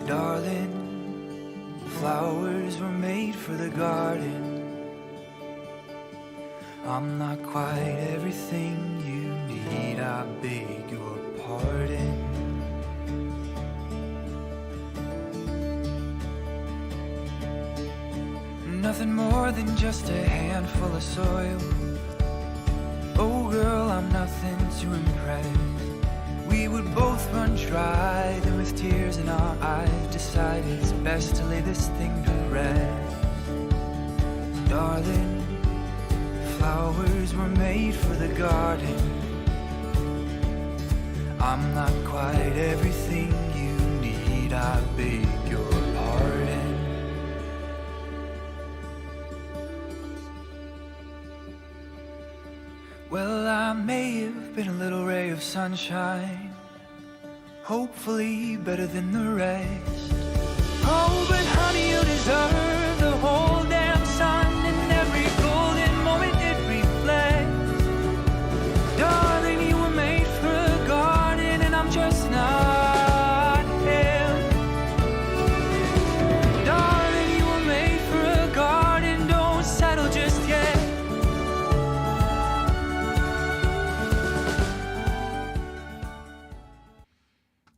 Darling, flowers were made for the garden. I'm not quite everything you need, I beg your pardon. Nothing more than just a handful of soil. Oh girl, I'm nothing to impress. We would both run dry, then with tears in our eyes decide it's best to lay this thing to rest. Darling, flowers were made for the garden. I'm not quite everything you need, I beg your pardon. Well, I may have been a little ray of sunshine, hopefully better than the rest. Oh, but honey, you deserve the whole damn sun and every golden moment it reflects. Darling, you were made for a garden and I'm just not him. Darling, you were made for a garden, don't settle just yet.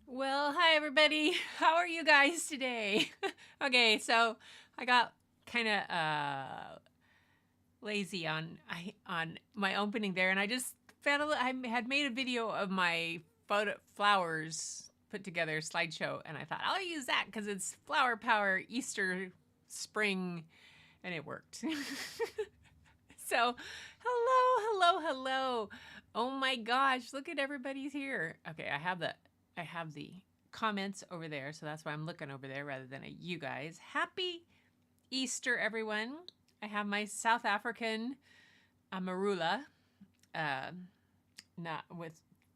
Well, hi everybody. How are you guys today? Okay, so I got kind of lazy on my opening there, and I just found I had made a video of my flowers put together slideshow, and I thought I'll use that because it's flower power Easter spring, and it worked. So, hello. Oh my gosh, look at everybody's here. Okay, I have the comments over there, so that's why I'm looking over there rather than at you guys. Happy Easter, everyone. I have my South African marula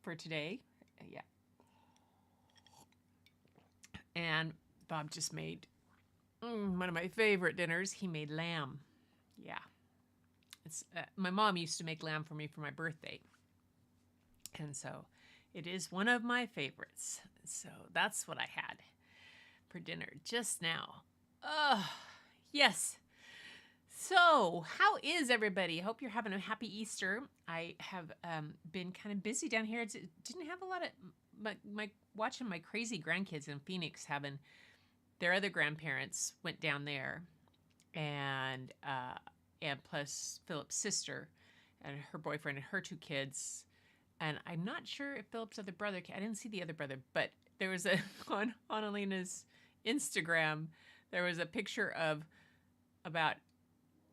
for today. Yeah. And Bob just made one of my favorite dinners. He made lamb. Yeah. It's my mom used to make lamb for me for my birthday. And so it is one of my favorites. So that's what I had for dinner just now. Oh, yes. So how is everybody? Hope you're having a happy Easter. I have been kind of busy down here. Didn't have a lot of my watching my crazy grandkids in Phoenix having their other grandparents went down there, and plus Philip's sister and her boyfriend and her two kids. And I'm not sure if Philip's other brother, I didn't see the other brother, but there was on Alina's Instagram, there was a picture of about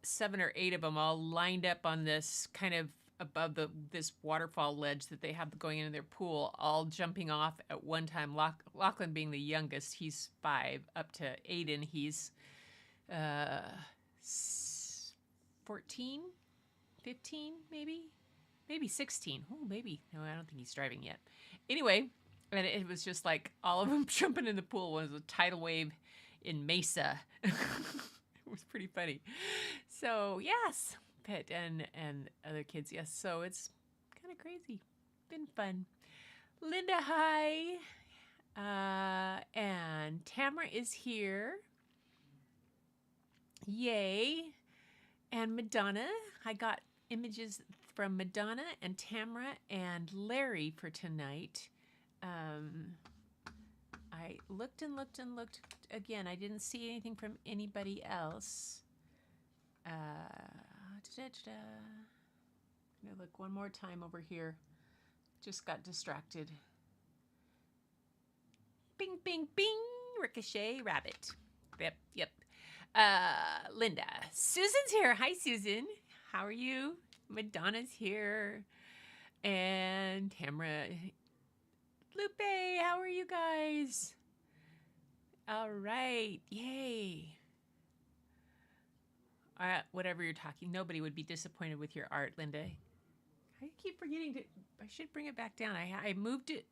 7 or 8 of them all lined up on this kind of above this waterfall ledge that they have going into their pool, all jumping off at one time. Lachlan being the youngest, he's 5, up to Aiden, he's 14, 15 maybe 16. Oh, maybe. No, I don't think he's driving yet. Anyway, and it was just like all of them jumping in the pool. It was a tidal wave in Mesa. It was pretty funny. So, yes, Pitt and other kids, yes. So it's kind of crazy. Been fun. Linda, hi. And Tamara is here. Yay. And Madonna, I got images from Madonna and Tamara and Larry for tonight. I looked again. I didn't see anything from anybody else. I'm gonna look one more time over here. Just got distracted. Bing, bing, bing. Ricochet rabbit. Yep. Linda. Susan's here. Hi, Susan. How are you? Madonna's here. And Tamara. Lupe, how are you guys? All right. Yay. Whatever you're talking, nobody would be disappointed with your art, Linda. I keep forgetting I should bring it back down. I moved it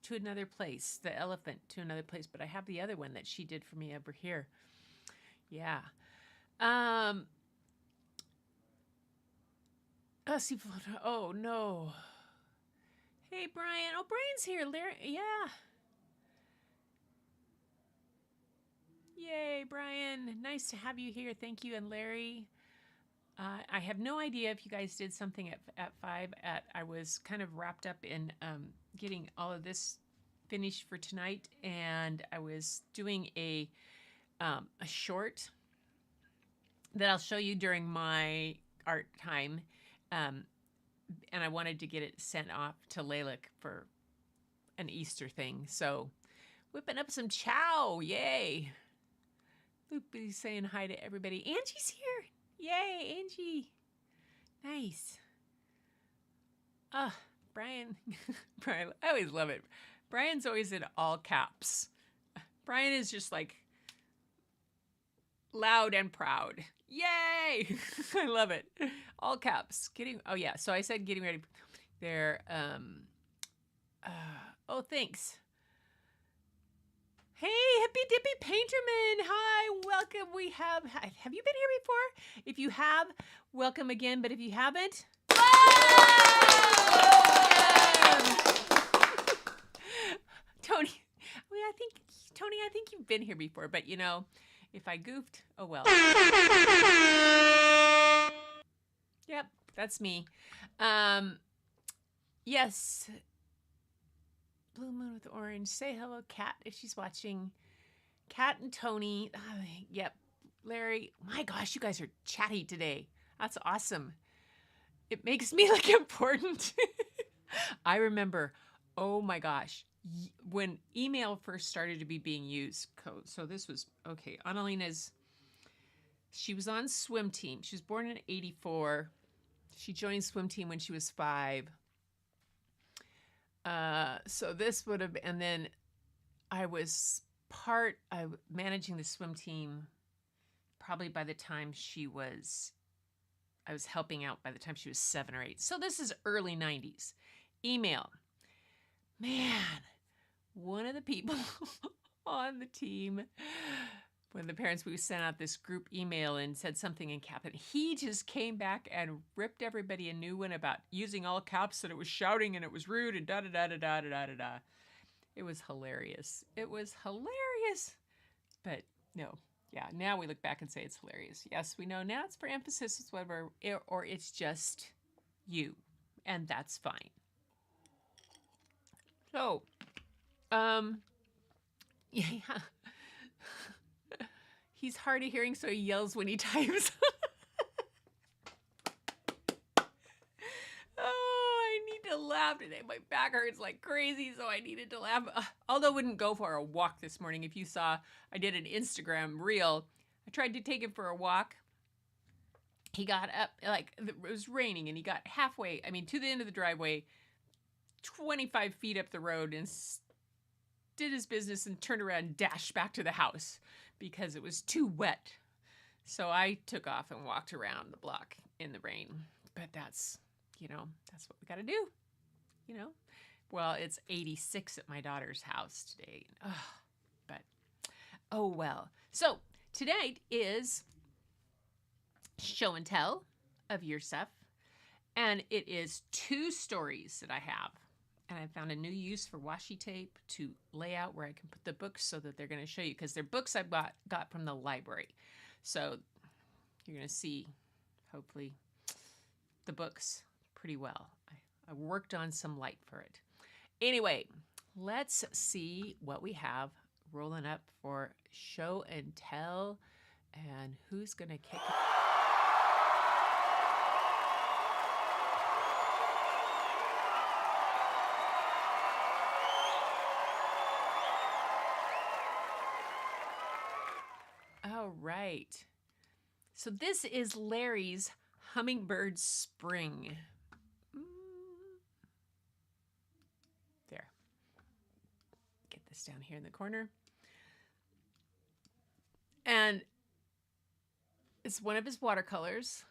to another place, the elephant to another place, but I have the other one that she did for me over here. Yeah. Oh, no. Hey, Brian. Oh, Brian's here. Larry, yeah. Yay, Brian. Nice to have you here. Thank you. And Larry. I have no idea if you guys did something at 5. I was kind of wrapped up in getting all of this finished for tonight, and I was doing a short that I'll show you during my art time, and I wanted to get it sent off to Laylick for an Easter thing. So whipping up some chow, yay! Loopy's saying hi to everybody. Angie's here. Yay, Angie. Nice. Brian. Brian, I always love it. Brian's always in all caps. Brian is just like loud and proud. Yay! I love it. All caps. Oh yeah, so I said getting ready. There, oh, thanks. Hey, Hippy Dippy Painterman. Hi, welcome. Have you been here before? If you have, welcome again. But if you haven't, Tony, I think you've been here before, but you know, if I goofed, oh well. Yep, that's me. Yes. Blue Moon with Orange. Say hello, Kat, if she's watching. Kat and Tony. Yep. Larry. My gosh, you guys are chatty today. That's awesome. It makes me look important. I remember, oh my gosh, when email first started to be being used. So this was, okay, Annalina's, she was on swim team. She was born in 1984. She joined swim team when she was 5. So this would have, and then I was managing the swim team probably by the time I was helping out by the time she was 7 or 8. So this is early 90s. Email. Man, one of the people on the team, when the parents, we sent out this group email and said something in cap, and he just came back and ripped everybody a new one about using all caps, and it was shouting and it was rude and da da da da da da da da. It was hilarious. It was hilarious. But no, yeah, now we look back and say it's hilarious. Yes, we know now it's for emphasis, it's whatever, or it's just you, and that's fine. So, yeah. He's hard of hearing, so he yells when he types. Oh, I need to laugh today. My back hurts like crazy, so I needed to laugh. Although I wouldn't go for a walk this morning. If you saw, I did an Instagram reel. I tried to take him for a walk. He got up, like, it was raining, and he got halfway, to the end of the driveway, 25 feet up the road, and did his business and turned around and dashed back to the house because it was too wet. So I took off and walked around the block in the rain. But that's what we got to do, Well, it's 86 at my daughter's house today. But, oh well. So tonight is show and tell of your stuff. And it is 2 stories that I have. And I found a new use for washi tape to lay out where I can put the books so that they're going to show you. Because they're books I got from the library. So you're going to see, hopefully, the books pretty well. I worked on some light for it. Anyway, let's see what we have rolling up for show and tell. And who's going to kick it? All right. So this is Larry's Hummingbird Spring. There. Get this down here in the corner. And it's one of his watercolors.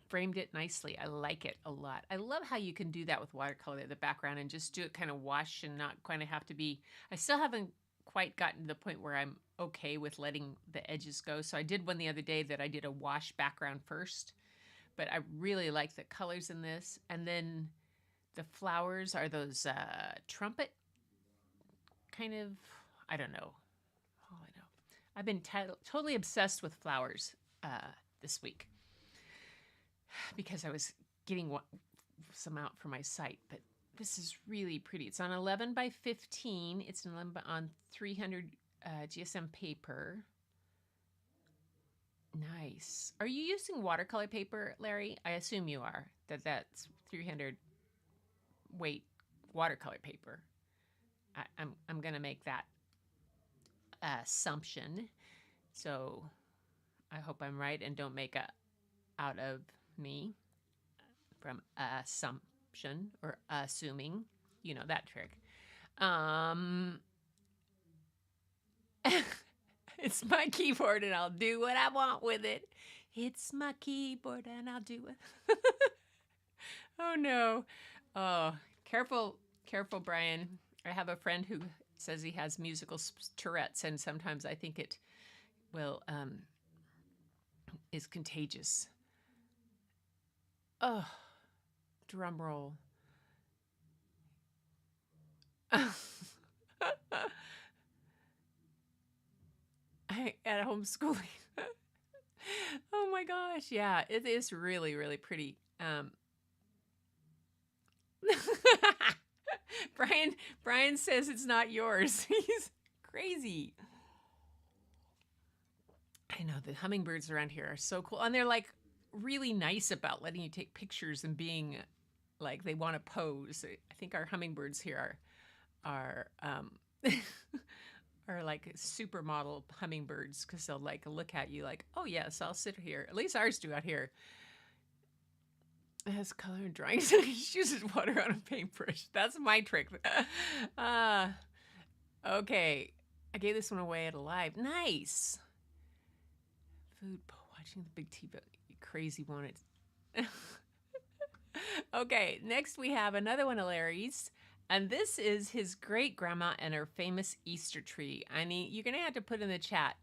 Framed it nicely. I like it a lot. I love how you can do that with watercolor in the background and just do it kind of wash and not kind of have to be. I still haven't quite gotten to the point where I'm okay with letting the edges go. So I did one the other day that I did a wash background first, but I really like the colors in this. And then the flowers are those trumpet kind of, I don't know. Oh, I know. I've been totally obsessed with flowers this week because I was getting some out for my site, but this is really pretty. It's on 11 by 15. It's on 300 GSM paper. Nice. Are you using watercolor paper, Larry? I assume you are. That's 300 weight watercolor paper. I'm gonna make that assumption. So I hope I'm right and don't make a out of me from assumption or assuming. You know that trick. It's my keyboard and I'll do what I want with it. It's my keyboard and I'll do it. Oh no. Oh, careful, Brian. I have a friend who says he has musical Tourette's, and sometimes I think it will is contagious. Oh, drum roll. At homeschooling. Oh my gosh, yeah, it is really, really pretty. Brian says it's not yours. He's crazy. I know the hummingbirds around here are so cool, and they're like really nice about letting you take pictures and being like they want to pose. I think our hummingbirds here are are like supermodel hummingbirds because they'll like look at you like, oh yes, I'll sit here. At least ours do out here. It has color and drawing. So she uses water on a paintbrush. That's my trick. Okay. I gave this one away at a live. Nice. Food, watching the big TV. You crazy wanted. Okay. Next we have another one of Larry's. And this is his great grandma and her famous Easter tree. I mean, you're going to have to put in the chat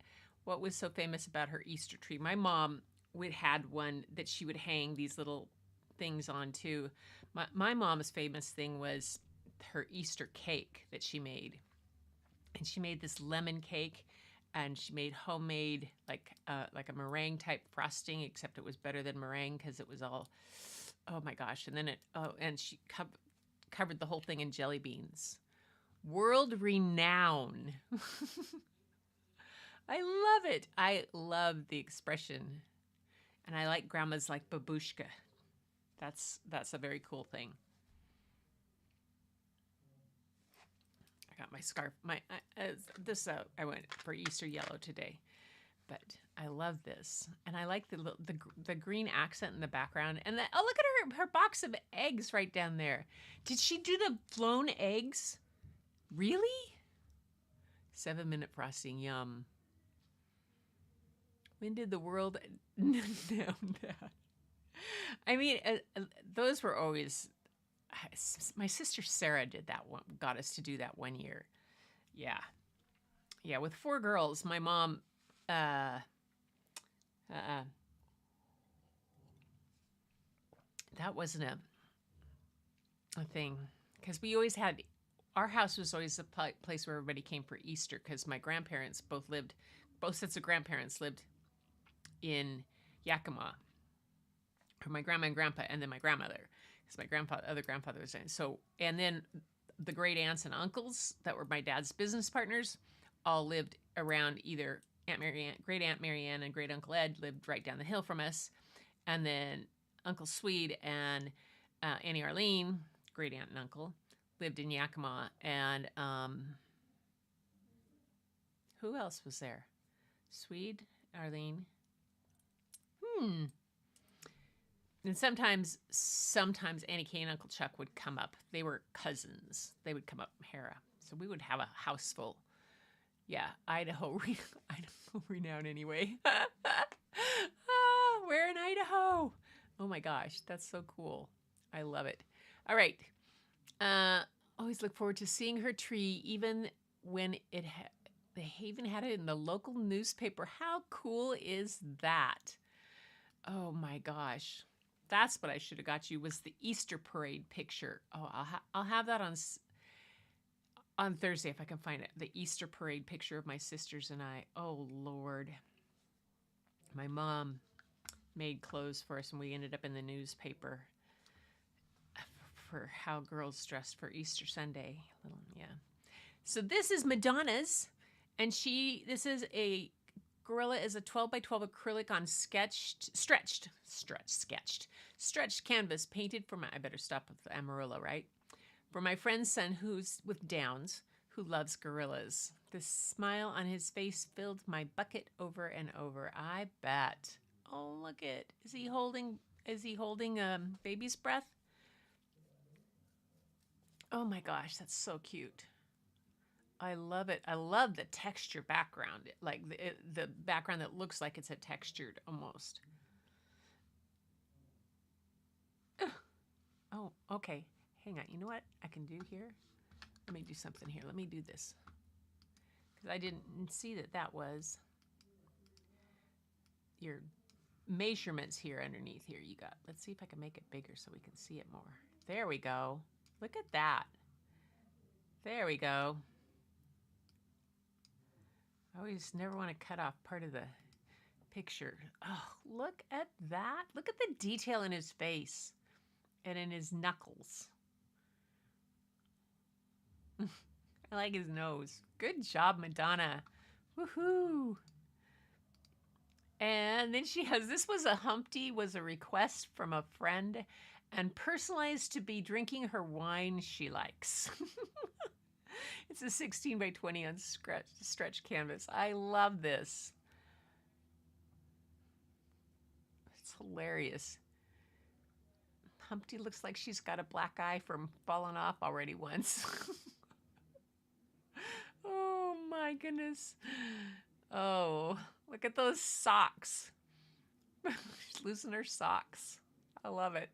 what was so famous about her Easter tree. My mom had one that she would hang these little things on too. My mom's famous thing was her Easter cake that she made. And she made this lemon cake, and she made homemade like a meringue type frosting, except it was better than meringue because it was all, oh my gosh. And then and she covered the whole thing in jelly beans. World renown. I love it. I love the expression. And I like grandma's like babushka. That's a very cool thing. I got my scarf. I went for Easter yellow today, but I love this, and I like the green accent in the background. And look at her box of eggs right down there. Did she do the flown eggs? Really? 7-minute frosting, yum. When did the world know that? I mean, those were always. My sister Sarah did that one. Got us to do that one year. Yeah. With 4 girls, my mom. That wasn't a thing because we always had. Our house was always the place where everybody came for Easter because my grandparents both sets of grandparents lived in Yakima. For my grandma and grandpa, and then my grandmother, because my other grandfather was in. So, and then the great aunts and uncles that were my dad's business partners all lived around either great Aunt Marianne and great Uncle Ed lived right down the hill from us. And then Uncle Swede and Annie Arlene, great aunt and uncle, lived in Yakima. And who else was there? Swede, Arlene. And sometimes Annie Kay and Uncle Chuck would come up. They were cousins. They would come up from Hara. So we would have a house full. Yeah, Idaho renown anyway. We're in Idaho. Oh my gosh, that's so cool. I love it. All right. Always look forward to seeing her tree, even when they even had it in the local newspaper. How cool is that? Oh my gosh. That's what I should have got you, was the Easter parade picture. Oh, I'll have that on. on Thursday, if I can find it, the Easter parade picture of my sisters and I. Oh, Lord. My mom made clothes for us, and we ended up in the newspaper for how girls dressed for Easter Sunday. Yeah. So this is Madonna's, and this is a Gorilla is a 12 by 12 acrylic on stretched canvas painted for I better stop with the Amarillo, right? For my friend's son who's with Downs, who loves gorillas. The smile on his face filled my bucket over and over. I bet. Oh, look it. Is he holding baby's breath? Oh my gosh, that's so cute. I love it. I love the texture background, like the background that looks like it's a textured almost. Ugh. Oh, okay. Hang on. You know what I can do here? Let me do something here. Let me do this. Because I didn't see that was your measurements here underneath here you got. Let's see if I can make it bigger so we can see it more. There we go. Look at that. There we go. I always never want to cut off part of the picture. Oh, look at that. Look at the detail in his face and in his knuckles. I like his nose. Good job, Madonna. Woohoo. And then she has, this was a request from a friend and personalized to be drinking her wine she likes. It's a 16 by 20 on stretch canvas. I love this. It's hilarious. Humpty looks like she's got a black eye from falling off already once. Oh my goodness. Oh, look at those socks. She's losing her socks. I love it.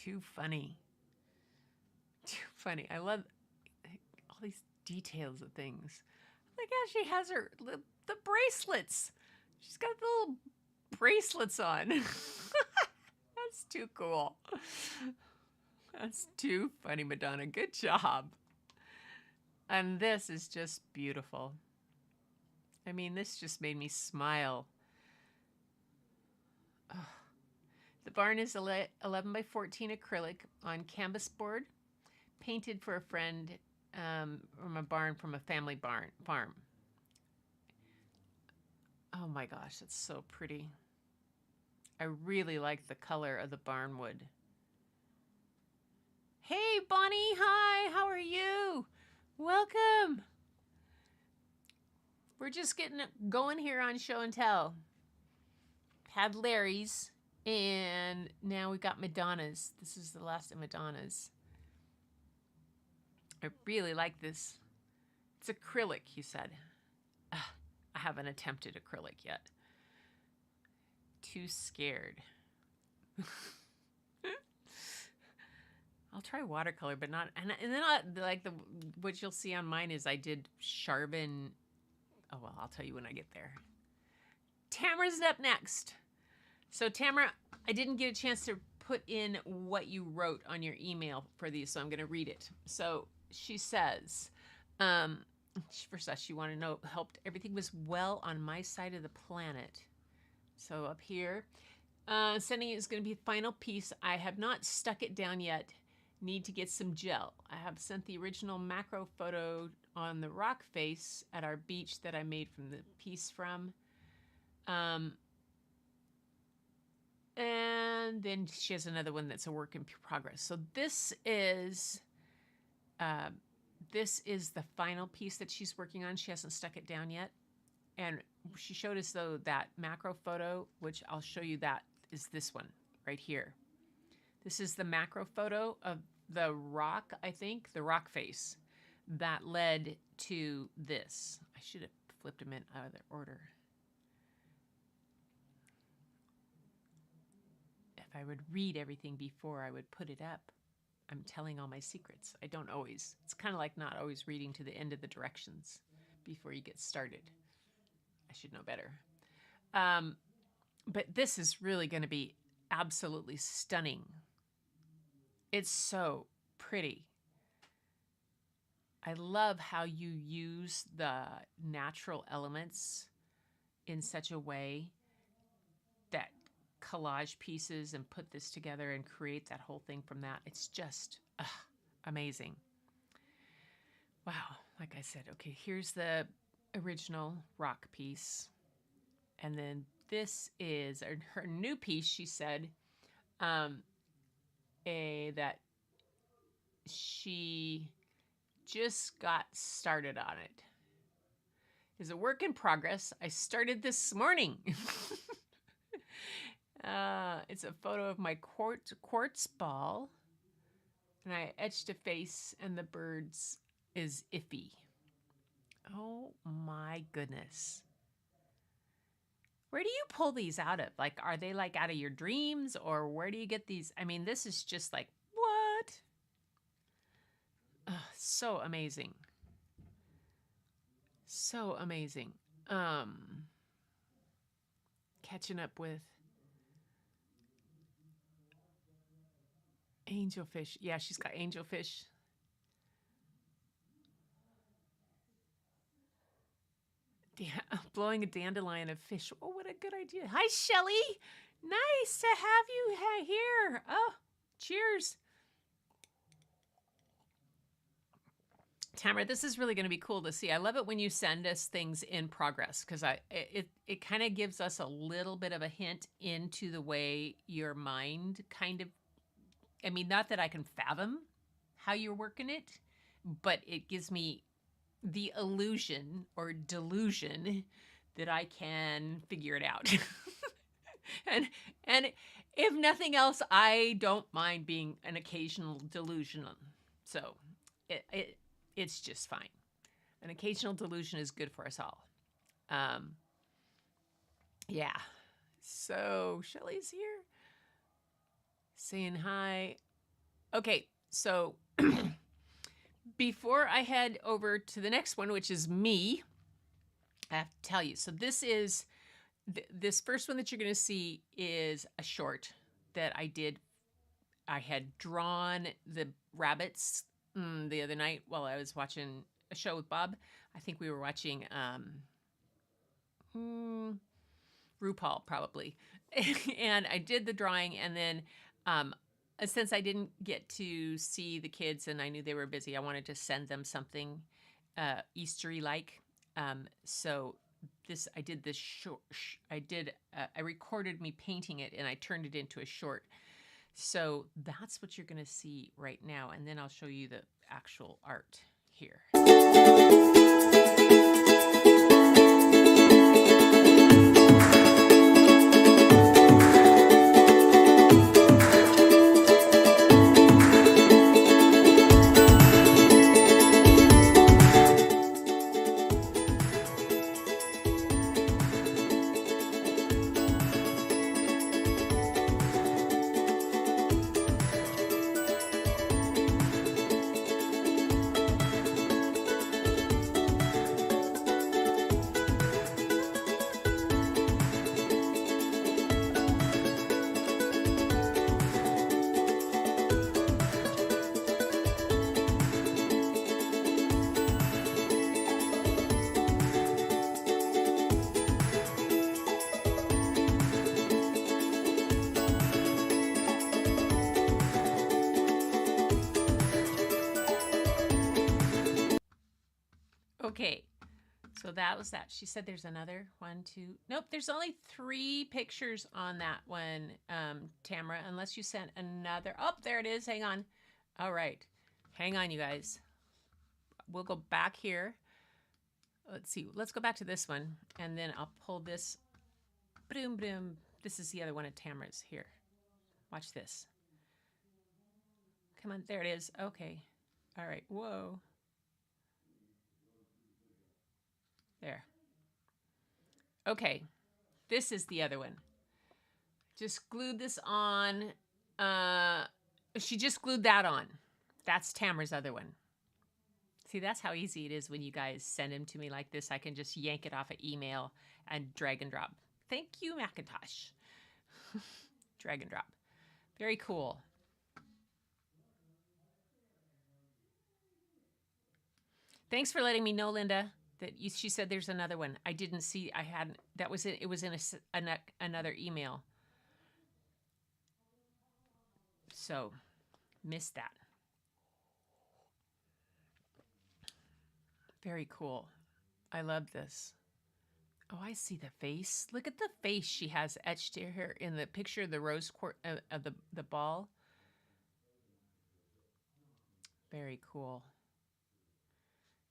Too funny. Too funny. I love all these details of things. Look how she has the bracelets. She's got the little bracelets on. That's too cool. That's too funny, Madonna. Good job. And this is just beautiful. I mean, this just made me smile. Oh. The barn is 11 by 14 acrylic on canvas board, painted for a friend from a barn from a family farm. Oh my gosh, that's so pretty. I really like the color of the barn wood. Hey, Bonnie. Hi. How are you? Welcome. We're just getting going here on Show and Tell. Had Larry's, and now we got Madonna's. This is the last of Madonna's. I really like this. It's acrylic, he said. I haven't attempted acrylic yet. Too scared. I'll try watercolor, but not. And then what you'll see on mine is I did Charbon. Oh well, I'll tell you when I get there. Tamara's up next. So Tamara, I didn't get a chance to put in what you wrote on your email for these, so I'm going to read it. So she says, first off, she wanted to know, helped everything was well on my side of the planet. So up here, sending it is going to be the final piece. I have not stuck it down yet. Need to get some gel. I have sent the original macro photo on the rock face at our beach that I made from the piece from. And then she has another one that's a work in progress. So this is the final piece that she's working on. She hasn't stuck it down yet. And she showed us, though, that macro photo, which I'll show you, that is this one right here. This is the macro photo of the rock, I think, the rock face that led to this. I should have flipped them in out of their order. If I would read everything before I would put it up, I'm telling all my secrets. I don't always. It's kind of like not always reading to the end of the directions before you get started. I should know better. But this is really going to be absolutely stunning. It's so pretty. I love how you use the natural elements in such a way that collage pieces and put this together and create that whole thing from that. It's just amazing. Wow. Like I said, okay, here's the original rock piece. And then this is her new piece, she said, that she just got started on it. It's a work in progress. I started this morning. It's a photo of my quartz ball. And I etched a face, and the birds is iffy. Oh my goodness. Where do you pull these out of? Like, are they like out of your dreams, or where do you get these? I mean, this is just like, what? So amazing. So amazing. Catching up with angelfish. Yeah, she's got angelfish. Blowing a dandelion of fish. Oh, what a good idea. Hi, Shelly. Nice to have you here. Oh, cheers. Tamara, this is really going to be cool to see. I love it when you send us things in progress, because it kind of gives us a little bit of a hint into the way your mind kind of, I mean, not that I can fathom how you're working it, but it gives me the illusion or delusion that I can figure it out. and if nothing else, I don't mind being an occasional delusion. So it's just fine. An occasional delusion is good for us all. Yeah. So Shelly's here saying hi. Okay, so before I head over to the next one, which is me, I have to tell you. So this is, this first one that you're going to see is a short that I did. I had drawn the rabbits the other night while I was watching a show with Bob. I think we were watching RuPaul probably. And I did the drawing, and then since I didn't get to see the kids and I knew they were busy, I wanted to send them something Eastery like. So I did this short. I recorded me painting it, and I turned it into a short. So that's what you're going to see right now, and then I'll show you the actual art here. Okay, so that was that. She said there's another one, two. Nope, there's only 3 pictures on that one, Tamara, unless you sent another. Oh, there it is. Hang on. All right. Hang on, you guys. We'll go back here. Let's see. Let's go back to this one, and then I'll pull this. Boom, boom. This is the other one of Tamara's. Here. Watch this. Come on. There it is. Okay. All right. Whoa. There. Okay, this is the other one. Just glued this on. She just glued that on. That's Tamara's other one. See, that's how easy it is when you guys send them to me like this. I can just yank it off an email and drag and drop. Thank you, Macintosh. Drag and drop. Very cool. Thanks for letting me know, Linda. She said there's another one. I didn't see. I hadn't. That was it. It was in another email. So, missed that. Very cool. I love this. Oh, I see the face. Look at the face she has etched here in the picture of the rose quartz of the ball. Very cool.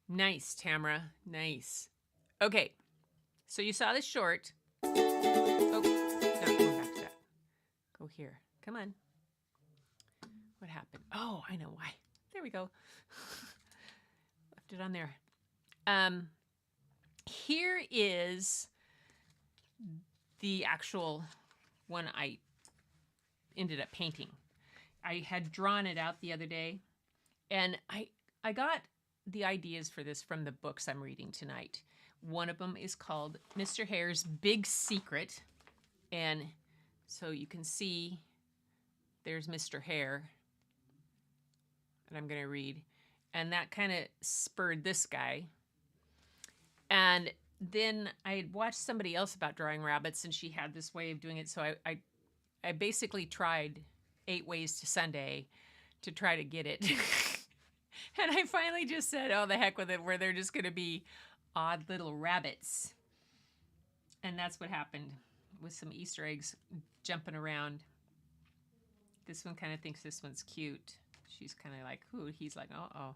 Nice, Tamara. Nice. Okay. So you saw this short. Oh, no, go back to that. Go here. Come on. What happened? Oh, I know why. There we go. Left it on there. Here is the actual one I ended up painting. I had drawn it out the other day, and I got the ideas for this from the books I'm reading tonight. One of them is called Mr.Hare's Big Secret, and so you can see there's Mr. Hare, and I'm going to read, and that kind of spurred this guy. And then I had watched somebody else about drawing rabbits, and she had this way of doing it. So I basically tried 8 ways to Sunday to try to get it. And I finally just said, oh, the heck with it, where they're just going to be odd little rabbits. And that's what happened with some Easter eggs jumping around. This one kind of thinks this one's cute. She's kind of like, ooh, he's like, uh-oh.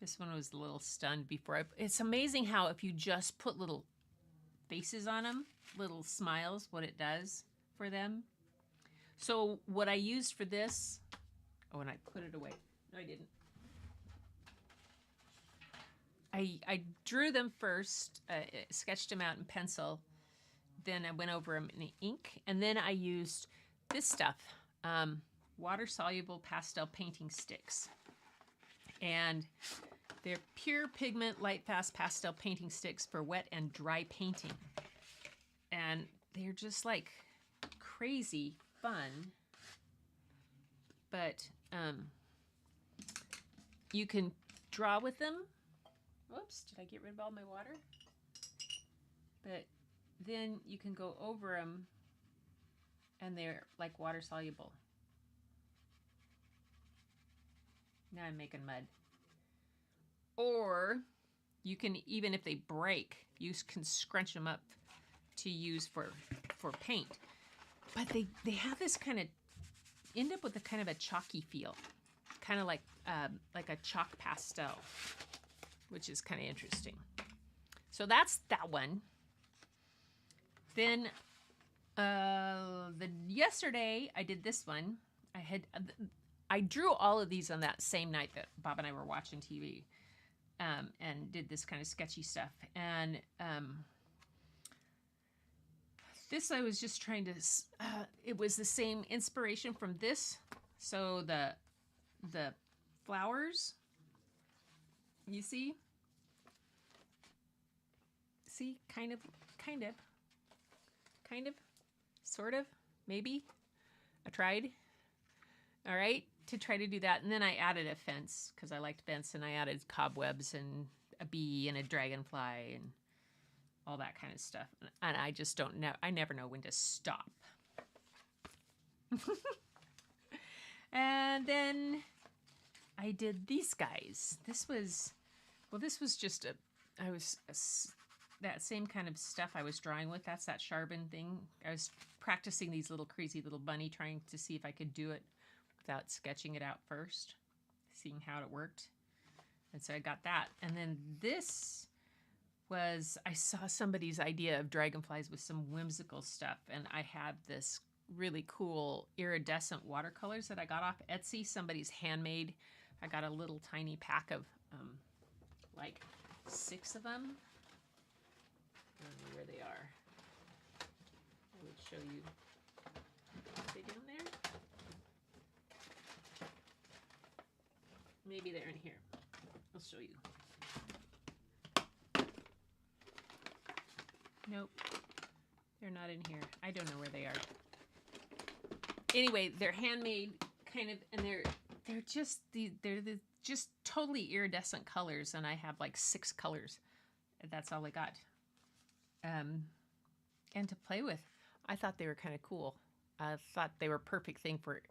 This one was a little stunned before. It's amazing how if you just put little faces on them, little smiles, what it does for them. So what I used for this, oh, and I put it away. No, I didn't. I drew them first, sketched them out in pencil. Then I went over them in ink. And then I used this stuff, water-soluble pastel painting sticks. And they're pure pigment, light, fast pastel painting sticks for wet and dry painting. And they're just like crazy fun. But you can draw with them. Whoops, did I get rid of all my water? But then you can go over them and they're like water soluble. Now I'm making mud. Or you can, even if they break, you can scrunch them up to use for paint. But they have this kind of, end up with a kind of a chalky feel. Kind of like a chalk pastel, which is kind of interesting. So that's that one. Then yesterday I did this one. I drew all of these on that same night that Bob and I were watching TV, and did this kind of sketchy stuff. And this I was just trying to, it was the same inspiration from this. So the flowers, you see, kind of, sort of, maybe. I tried. All right, to try to do that. And then I added a fence because I liked fence, and I added cobwebs and a bee and a dragonfly and all that kind of stuff. And I just don't know. I never know when to stop. And then I did these guys. This was just that same kind of stuff I was drawing with. That's that Charbon thing. I was practicing these little crazy little bunny, trying to see if I could do it without sketching it out first, seeing how it worked. And so I got that. And then this was, I saw somebody's idea of dragonflies with some whimsical stuff. And I had this really cool iridescent watercolors that I got off Etsy. Somebody's handmade. I got a little tiny pack of like 6 of them. I don't know where they are. I would show you. Are they down there? Maybe they're in here. I'll show you. Nope. They're not in here. I don't know where they are. Anyway, they're handmade kind of, and they're just they're the just totally iridescent colors, and I have like 6 colors. That's all I got. And to play with. I thought they were kind of cool. I thought they were a perfect thing for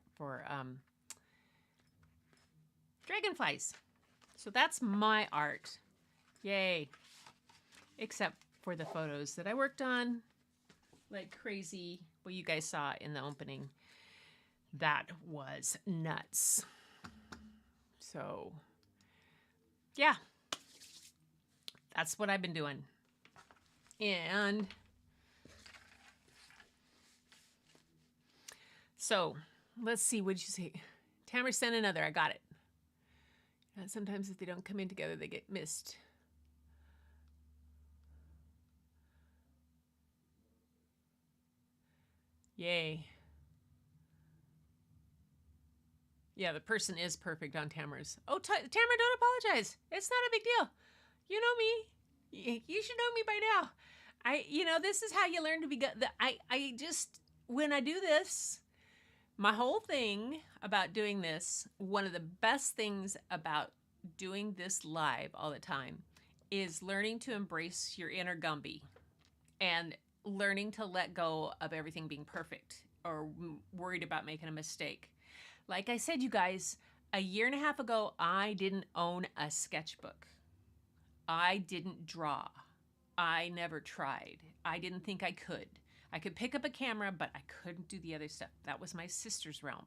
dragonflies. So that's my art. Yay. Except for the photos that I worked on like crazy. Well, you guys saw in the opening. That was nuts. So, yeah. That's what I've been doing. And so, let's see. What'd you say? Tamara sent another. I got it. Sometimes if they don't come in together, they get missed. Yay. Yeah, the person is perfect on Tamara's. Oh, Tamara, don't apologize. It's not a big deal. You know me. You should know me by now. This is how you learn to be good. When I do this, my whole thing about doing this, one of the best things about doing this live all the time is learning to embrace your inner Gumby and learning to let go of everything being perfect or worried about making a mistake. Like I said, you guys, a year and a half ago, I didn't own a sketchbook. I didn't draw. I never tried. I didn't think I could. I could pick up a camera, but I couldn't do the other stuff. That was my sister's realm.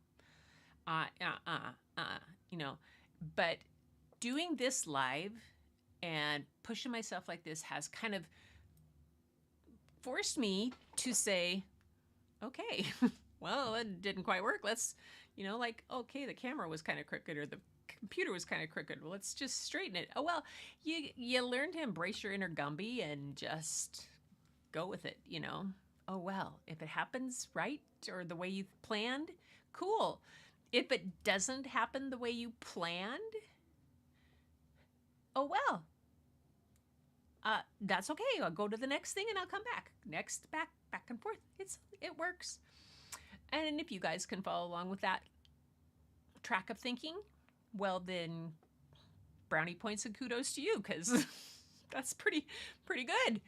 But doing this live and pushing myself like this has kind of forced me to say, okay, well, it didn't quite work. Let's, okay, the camera was kind of crooked or the computer was kind of crooked. Well, let's just straighten it. Oh, well, you learn to embrace your inner Gumby and just go with it, Oh, well, if it happens right or the way you planned, cool. If it doesn't happen the way you planned, oh, well, that's okay. I'll go to the next thing and I'll come back. Next, back and forth. It works. And if you guys can follow along with that track of thinking, well, then brownie points and kudos to you, because that's pretty good.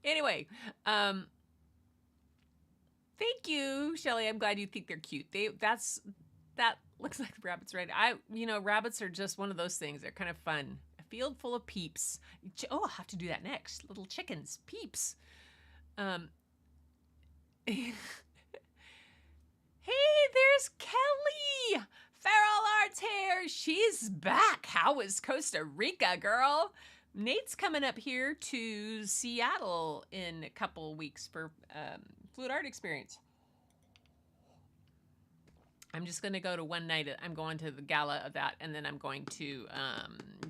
Anyway, thank you, Shelly. I'm glad you think they're cute. That looks like the rabbits, right? Rabbits are just one of those things. They're kind of fun. A field full of peeps. Oh, I'll have to do that next. Little chickens, peeps. Hey, there's Kelly! Feral Arts here. She's back. How was Costa Rica, girl? Nate's coming up here to Seattle in a couple weeks for Fluid Art Experience. I'm just going to go to one night. I'm going to the gala of that, and then I'm going to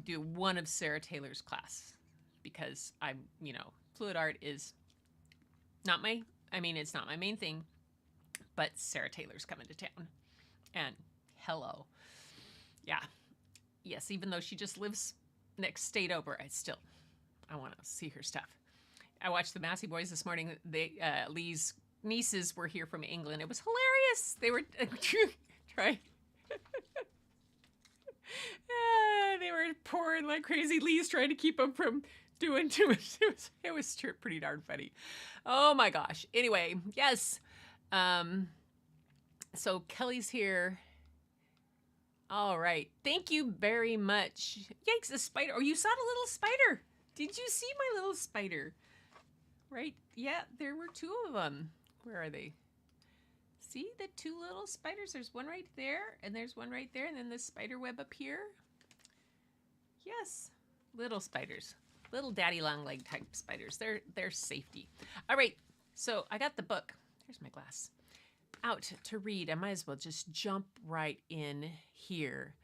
do one of Sarah Taylor's class because Fluid Art is not it's not my main thing, but Sarah Taylor's coming to town. And hello. Yeah. Yes, even though she just lives next state over, I want to see her stuff. I watched the Massey Boys this morning. Lee's nieces were here from England. It was hilarious. They were trying. They were pouring like crazy. Lee's trying to keep them from doing too much. It was pretty darn funny. Oh my gosh. Anyway, yes. So Kelly's here. All right. Thank you very much. Yikes, a spider. Oh, you saw the little spider. Did you see my little spider? Right? Yeah, there were 2 of them. Where are they? See the 2 little spiders? There's one right there, and there's one right there, and then the spider web up here. Yes, little spiders. Little daddy long leg type spiders. They're safety. All right, so I got the book. Here's my glass. Out to read. I might as well just jump right in here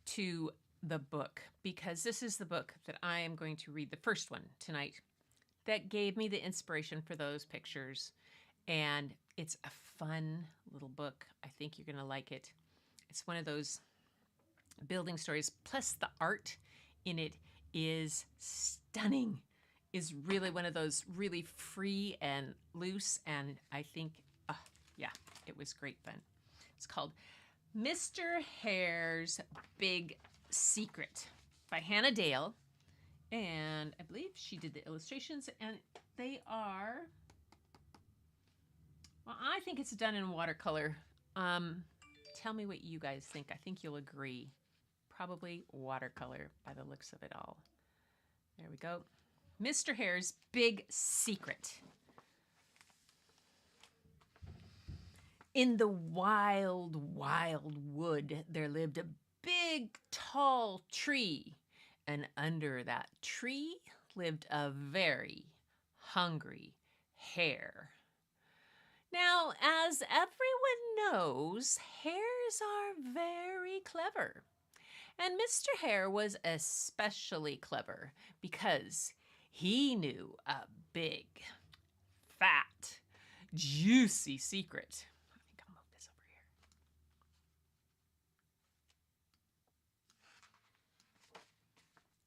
to the book, because this is the book that I am going to read, the first one tonight, that gave me the inspiration for those pictures. And it's a fun little book. I think you're going to like it. It's one of those building stories. Plus the art in it is stunning. Is really one of those really free and loose. And I think, yeah, it was great fun. It's called Mr. Hare's Big Secret by Hannah Dale. And I believe she did the illustrations, and they are, well, I think it's done in watercolor. Tell me what you guys think. I think you'll agree. Probably watercolor by the looks of it all. There we go. Mr. Hare's Big Secret. In the wild, wild wood, there lived a big, tall tree. And under that tree lived a very hungry hare. Now, as everyone knows, hares are very clever. And Mr. Hare was especially clever because he knew a big, fat, juicy secret. I think I'll move this over here.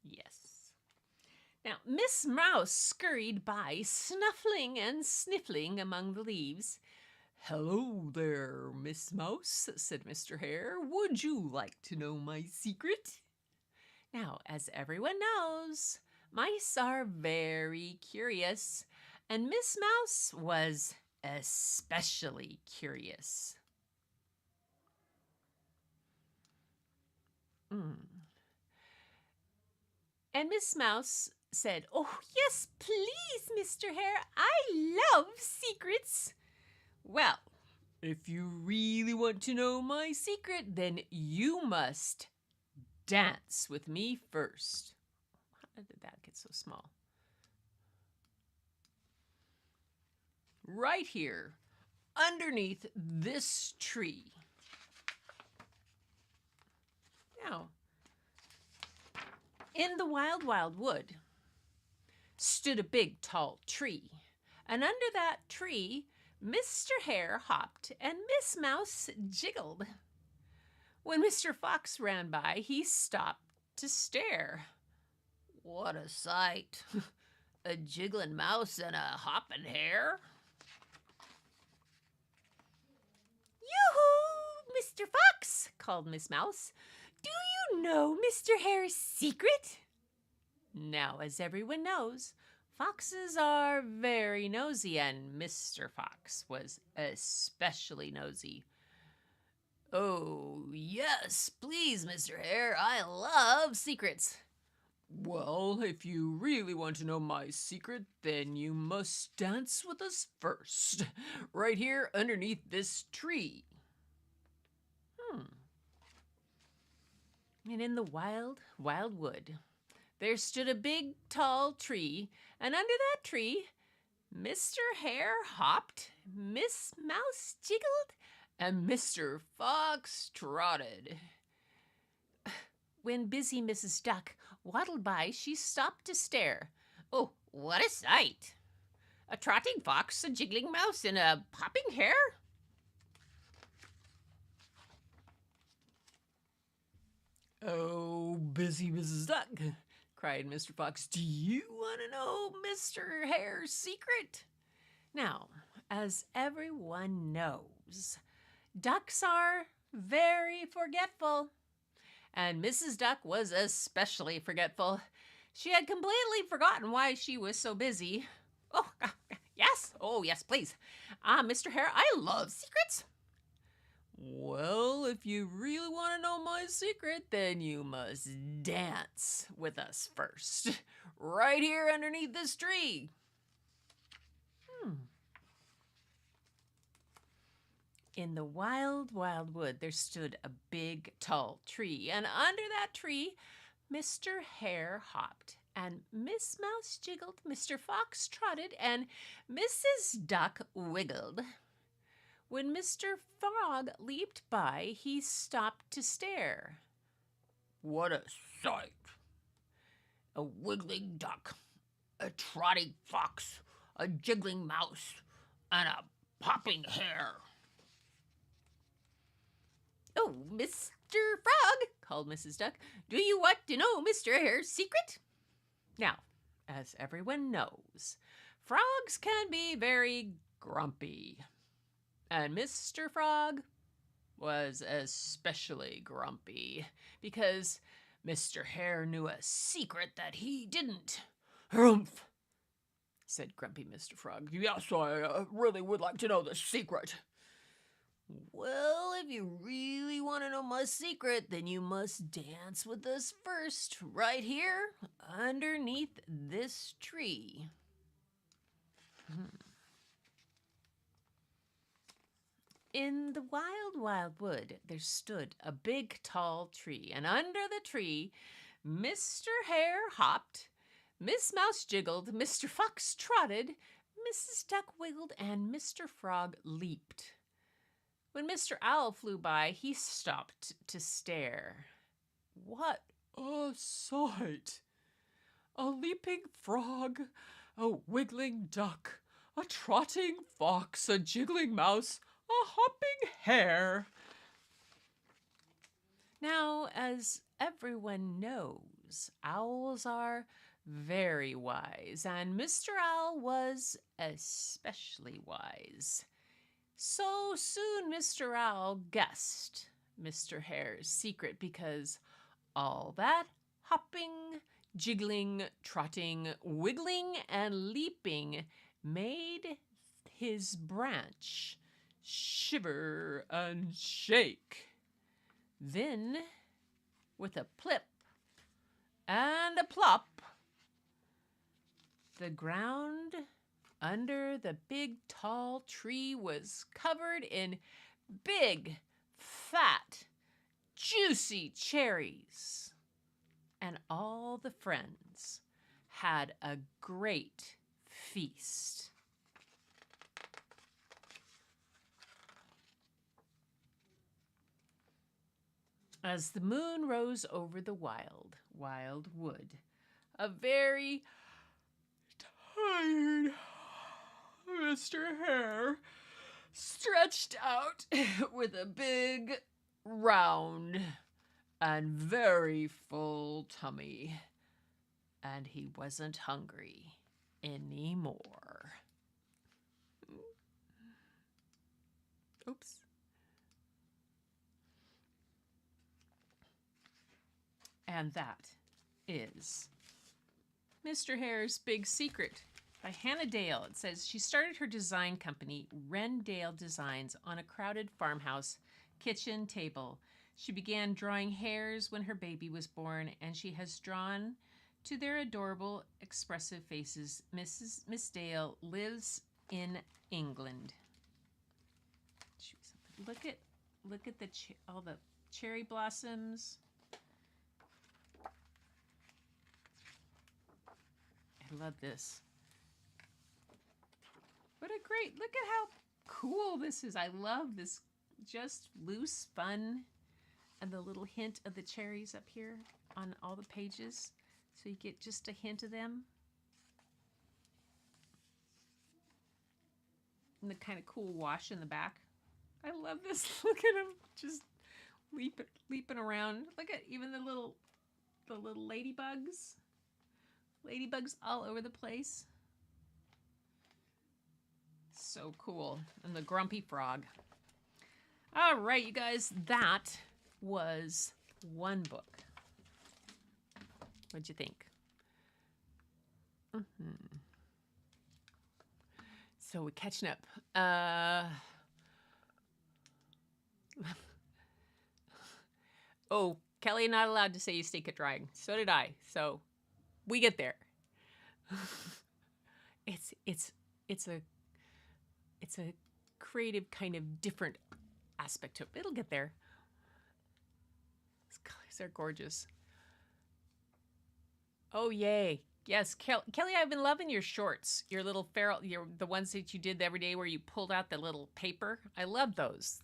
Yes. Now, Miss Mouse scurried by, snuffling and sniffling among the leaves. "Hello there, Miss Mouse," said Mr. Hare. "Would you like to know my secret?" Now, as everyone knows, mice are very curious, and Miss Mouse was especially curious. And Miss Mouse said, "Oh, yes, please, Mr. Hare. I love secrets." "Well, if you really want to know my secret, then you must dance with me first." How did that get so small? Right here, underneath this tree. Now, in the wild, wild wood stood a big, tall tree. And under that tree, Mr. Hare hopped and Miss Mouse jiggled. When Mr. Fox ran by, he stopped to stare. "What a sight! A jiggling mouse and a hopping hare." "Yoo-hoo, Mr. Fox!" called Miss Mouse. "Do you know Mr. Hare's secret?" Now, as everyone knows, foxes are very nosy, and Mr. Fox was especially nosy. "Oh, yes, please, Mr. Hare, I love secrets." "Well, if you really want to know my secret, then you must dance with us first, right here underneath this tree." And in the wild, wild wood, there stood a big, tall tree, and under that tree, Mr. Hare hopped, Miss Mouse jiggled, and Mr. Fox trotted. When busy Mrs. Duck waddled by, she stopped to stare. "Oh, what a sight! A trotting fox, a jiggling mouse, and a hopping hare?" "Oh, busy Mrs. Duck," cried Mr. Fox, "do you want to know Mr. Hare's secret?" Now, as everyone knows, ducks are very forgetful. And Mrs. Duck was especially forgetful. She had completely forgotten why she was so busy. "Oh, yes. Oh, yes, please. Mr. Hare, I love secrets." "Well, if you really want to know my secret, then you must dance with us first, right here underneath this tree." In the wild, wild wood, there stood a big, tall tree, and under that tree, Mr. Hare hopped, and Miss Mouse jiggled, Mr. Fox trotted, and Mrs. Duck wiggled. When Mr. Frog leaped by, he stopped to stare. "What a sight! A wiggling duck, a trotting fox, a jiggling mouse, and a popping hare." "Oh, Mr. Frog," called Mrs. Duck, "do you want to know Mr. Hare's secret?" Now, as everyone knows, frogs can be very grumpy. And Mr. Frog was especially grumpy because Mr. Hare knew a secret that he didn't. Humph, said Grumpy Mr. Frog. Yes, I really would like to know the secret. Well, if you really want to know my secret, then you must dance with us first, right here, underneath this tree. In the wild, wild wood, there stood a big, tall tree, and under the tree, Mr. Hare hopped, Miss Mouse jiggled, Mr. Fox trotted, Mrs. Duck wiggled, and Mr. Frog leaped. When Mr. Owl flew by, he stopped to stare. What a sight! A leaping frog, a wiggling duck, a trotting fox, a jiggling mouse, a hopping hare. Now, as everyone knows, owls are very wise, and Mr. Owl was especially wise. So soon Mr. Owl guessed Mr. Hare's secret because all that hopping, jiggling, trotting, wiggling, and leaping made his branch shiver and shake. Then, with a plip and a plop, the ground under the big tall tree was covered in big, fat, juicy cherries. And all the friends had a great feast. As the moon rose over the wild, wild wood, a very tired Mr. Hare stretched out with a big, round, and very full tummy, and he wasn't hungry anymore. Oops. And that is Mr. Hare's Big Secret by Hannah Dale. It says she started her design company, Wrendale Designs, on a crowded farmhouse kitchen table. She began drawing hares when her baby was born, and she has drawn to their adorable, expressive faces. Miss Dale lives in England. Look at all the cherry blossoms. I love this. What a great, look at how cool this is. I love this just loose fun and the little hint of the cherries up here on all the pages. So you get just a hint of them. And the kind of cool wash in the back. I love this. Look at them just leaping around. Look at even the little ladybugs. Ladybugs all over the place. So cool. And the grumpy frog. All right, you guys, that was one book. What'd you think? So we're catching up. Oh, Kelly not allowed to say you stink at drying. So did I. So we get there. It's a creative kind of different aspect to it. It'll get there. These colors are gorgeous. Oh yay. Yes, Kelly, I've been loving your shorts. Your little feral, the ones that you did every day where you pulled out the little paper. I love those.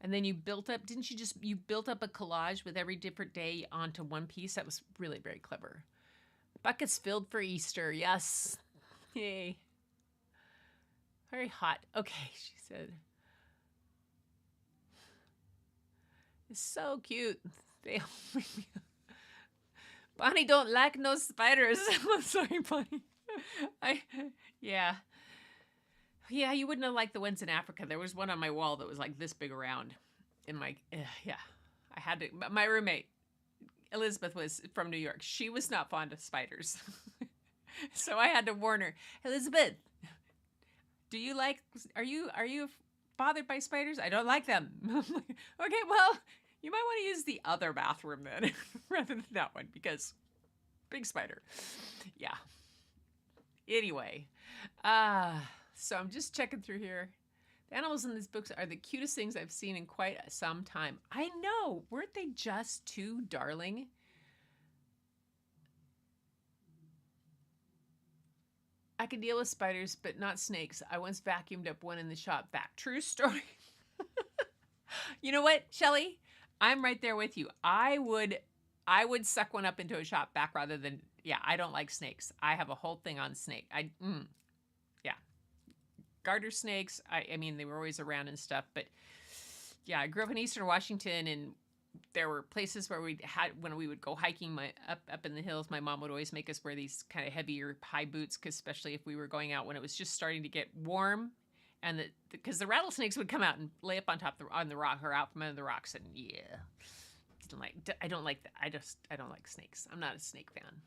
And then you built up, you built up a collage with every different day onto one piece? That was really very clever. Buckets filled for Easter, yes. Yay. Very hot. Okay, she said. It's so cute. They all make me... Bonnie don't like no spiders. I'm sorry, Bonnie. Yeah. Yeah, you wouldn't have liked the ones in Africa. There was one on my wall that was like this big around. In my yeah, I had to. My roommate Elizabeth was from New York. She was not fond of spiders, so I had to warn her. Elizabeth, do you like? Are you bothered by spiders? I don't like them. I'm like, okay, well, you might want to use the other bathroom then rather than that one because big spider. Yeah. Anyway, so I'm just checking through here. The animals in these books are the cutest things I've seen in quite some time. I know. Weren't they just too darling? I can deal with spiders, but not snakes. I once vacuumed up one in the shop vac. True story. You know what, Shelly? I'm right there with you. I would suck one up into a shop vac rather than, yeah, I don't like snakes. I have a whole thing on snake. Yeah. Garter snakes, I mean, they were always around and stuff, but yeah, I grew up in Eastern Washington, and there were places where when we would go hiking up in the hills, my mom would always make us wear these kind of heavier high boots, cause especially if we were going out when it was just starting to get warm, and because the rattlesnakes would come out and lay up on the rock or out from under the rocks, and yeah, I don't like that. I don't like snakes. I'm not a snake fan.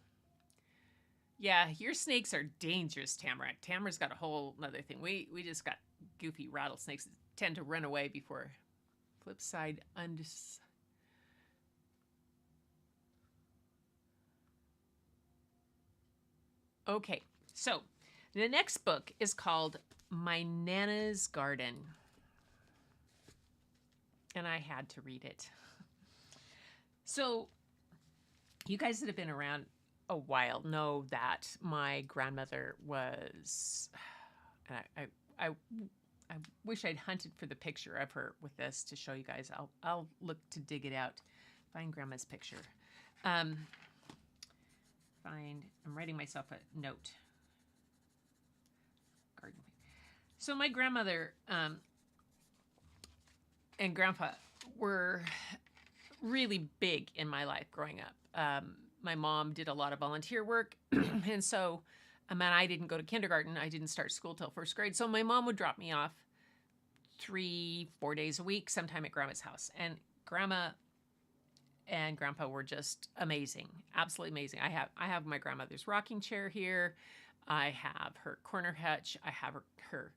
Yeah, your snakes are dangerous, Tamara. Tamara's got a whole other thing. We just got goofy rattlesnakes that tend to run away before. Flip side, Okay, so the next book is called My Nana's Garden. And I had to read it. So, you guys that have been around a while know that my grandmother was, and I wish I'd hunted for the picture of her with this to show you guys. I'll look to dig it out. Find Grandma's picture. I'm writing myself a note. Garden. So my grandmother and grandpa were really big in my life growing up. My mom did a lot of volunteer work, and so, I didn't go to kindergarten. I didn't start school till first grade. So my mom would drop me off 3-4 days a week, sometime at Grandma's house. And Grandma and Grandpa were just amazing, absolutely amazing. I have my grandmother's rocking chair here. I have her corner hutch. I have her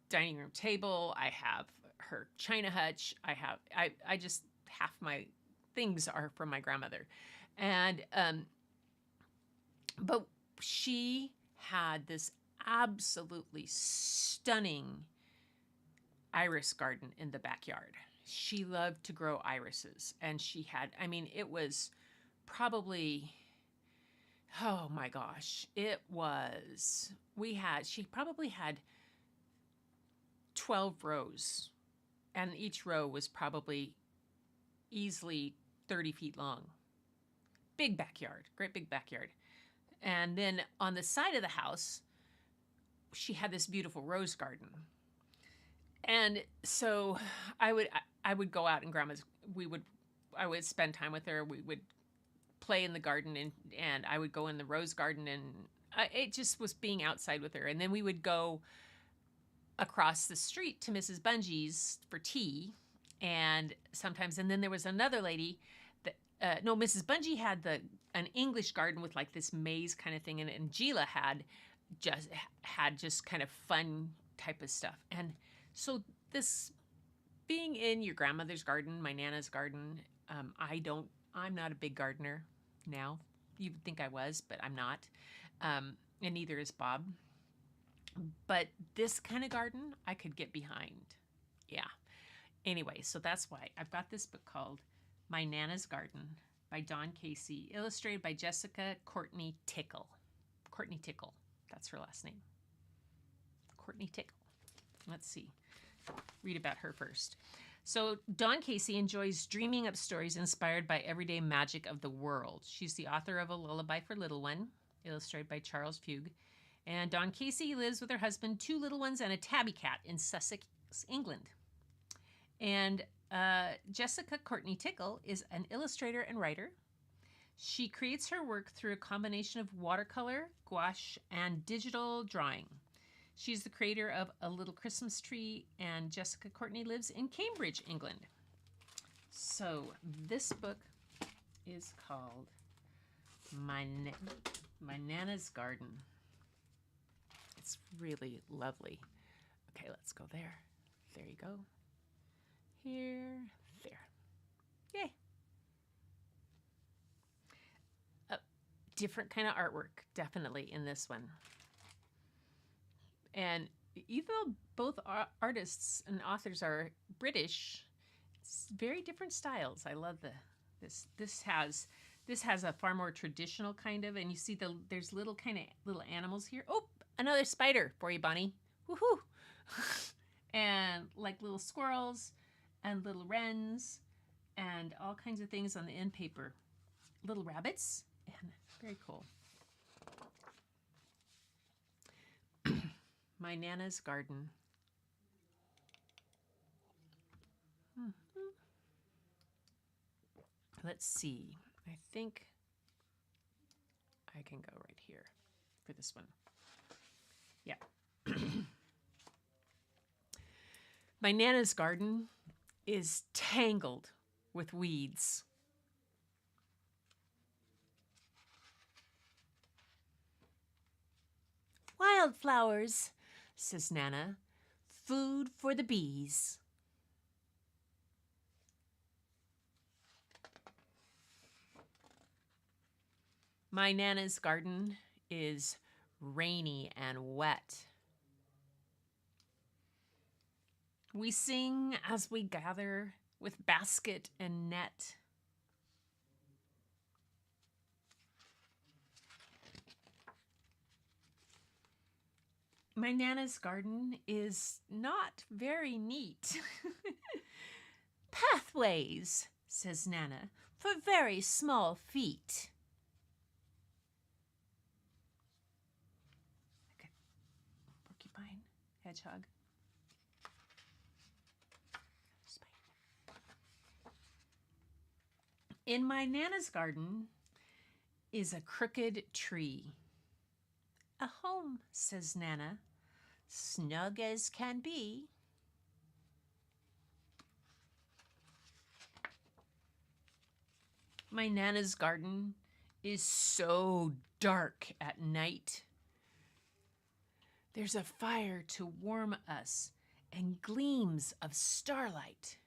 dining room table. I have her china hutch. I just half my things are from my grandmother. And but she had this absolutely stunning iris garden in the backyard. She loved to grow irises, and she had, it was probably, oh my gosh, she probably had 12 rows, and each row was probably easily 30 feet long. Big backyard, great big backyard. And then on the side of the house, she had this beautiful rose garden. And so I would go out in Grandma's, I would spend time with her. We would play in the garden, and I would go in the rose garden, and it just was being outside with her. And then we would go across the street to Mrs. Bungee's for tea. And then there was another lady that, no, Mrs. Bungee had an English garden with like this maze kind of thing in it, and Gila had just kind of fun type of stuff. And so this being in your grandmother's garden, my Nana's garden, I'm not a big gardener now. You would think I was, but I'm not. And neither is Bob. But this kind of garden, I could get behind. Yeah. Anyway, so that's why I've got this book called My Nana's Garden by Dawn Casey, illustrated by Jessica Courtney Tickle. Courtney Tickle, that's her last name. Courtney Tickle. Let's see. Read about her first. So Dawn Casey enjoys dreaming up stories inspired by everyday magic of the world. She's the author of A Lullaby for Little One, illustrated by Charles Fugue. And Dawn Casey lives with her husband, 2 little ones, and a tabby cat in Sussex, England. And Jessica Courtney Tickle is an illustrator and writer. She creates her work through a combination of watercolor, gouache, and digital drawing. She's the creator of A Little Christmas Tree, and Jessica Courtney lives in Cambridge, England. So this book is called My Nana's Garden. It's really lovely. Okay, let's go there. There you go. Here, there. Yay. A different kind of artwork, definitely, in this one. And even though both artists and authors are British, it's very different styles. I love this has a far more traditional kind of, and you see there's little animals here. Oh, another spider for you, Bonnie. Woohoo! And like little squirrels and little wrens and all kinds of things on the end paper. Little rabbits, and very cool. My Nana's Garden. Let's see. I think I can go right here for this one. Yeah. My Nana's Garden is tangled with weeds. Wildflowers, says Nana, food for the bees. My Nana's Garden is rainy and wet. We sing as we gather with basket and net. My Nana's Garden is not very neat. Pathways, says Nana, for very small feet. Okay. Porcupine, hedgehog. In my Nana's Garden is a crooked tree. A home, says Nana, snug as can be. My Nana's Garden is so dark at night. There's a fire to warm us and gleams of starlight.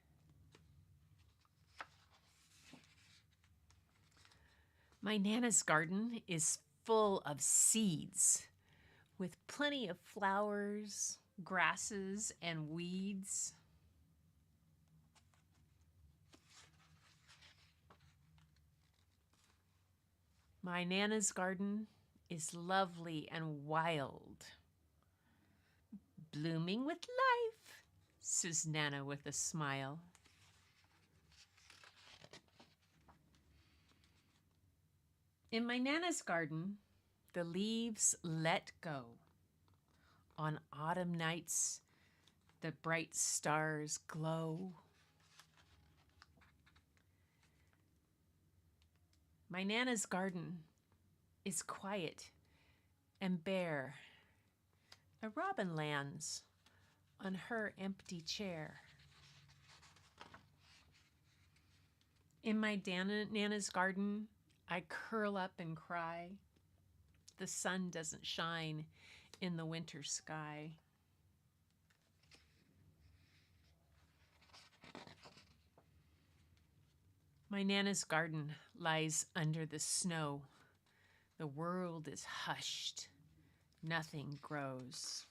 My Nana's Garden is full of seeds, with plenty of flowers, grasses, and weeds. My Nana's Garden is lovely and wild. Blooming with life, says Nana with a smile. In my Nana's Garden, the leaves let go. On autumn nights, the bright stars glow. My Nana's Garden is quiet and bare. A robin lands on her empty chair. In my Nana's Garden, I curl up and cry. The sun doesn't shine in the winter sky. My Nana's Garden lies under the snow. The world is hushed. Nothing grows.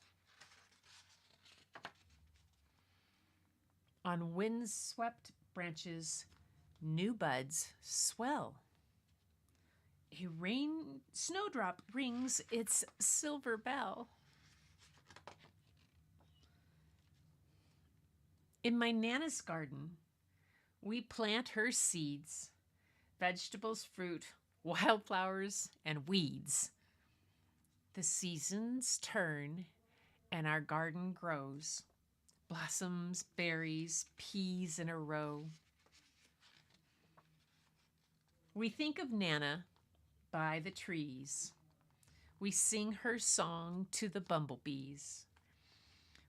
On windswept branches, new buds swell. A snowdrop rings its silver bell. In my Nana's Garden, we plant her seeds, vegetables, fruit, wildflowers, and weeds. The seasons turn and our garden grows. Blossoms, berries, peas in a row. We think of Nana by the trees. We sing her song to the bumblebees.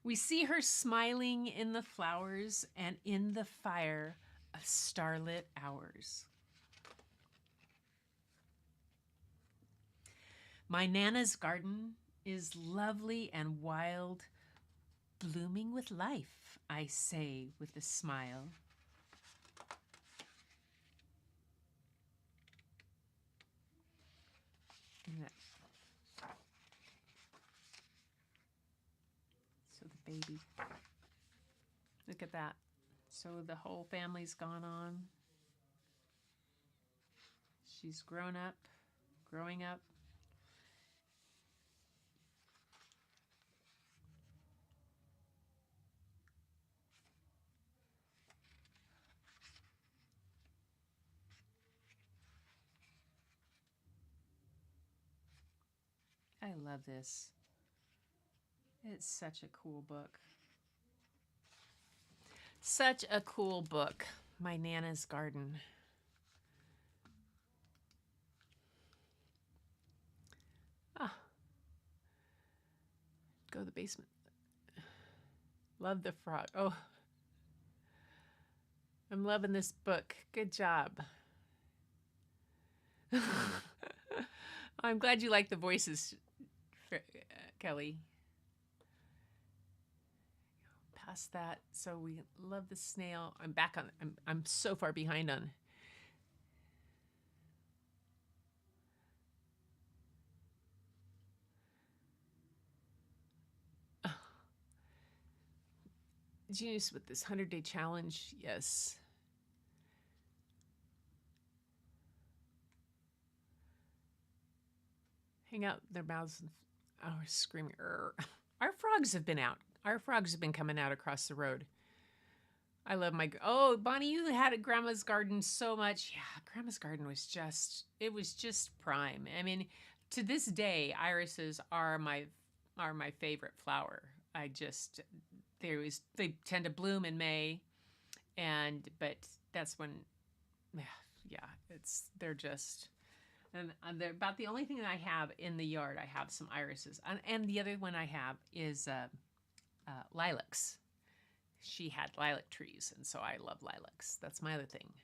We see her smiling in the flowers and in the fire of starlit hours. My Nana's garden is lovely and wild, blooming with life, I say with a smile. So the baby, look at that. So the whole family's gone on. She's grown up, growing up. I love this. It's such a cool book. Such a cool book. My Nana's Garden. Ah, go to the basement. Love the frog. Oh, I'm loving this book. Good job. I'm glad you like the voices, Kelly. Past that. So we love the snail. I'm back on. I'm so far behind on. Genius with this 100-day challenge. Yes. Hang out their mouths and screaming. Our frogs have been out. Our frogs have been coming out across the road. I love my. Oh, Bonnie, you had at Grandma's garden so much. Yeah, Grandma's garden was just. It was just prime. I mean, to this day, irises are my favorite flower. I just they tend to bloom in May, but that's when, yeah, they're just. And they're about the only thing that I have in the yard. I have some irises, and the other one I have is lilacs. She had lilac trees, and so I love lilacs. That's my other thing.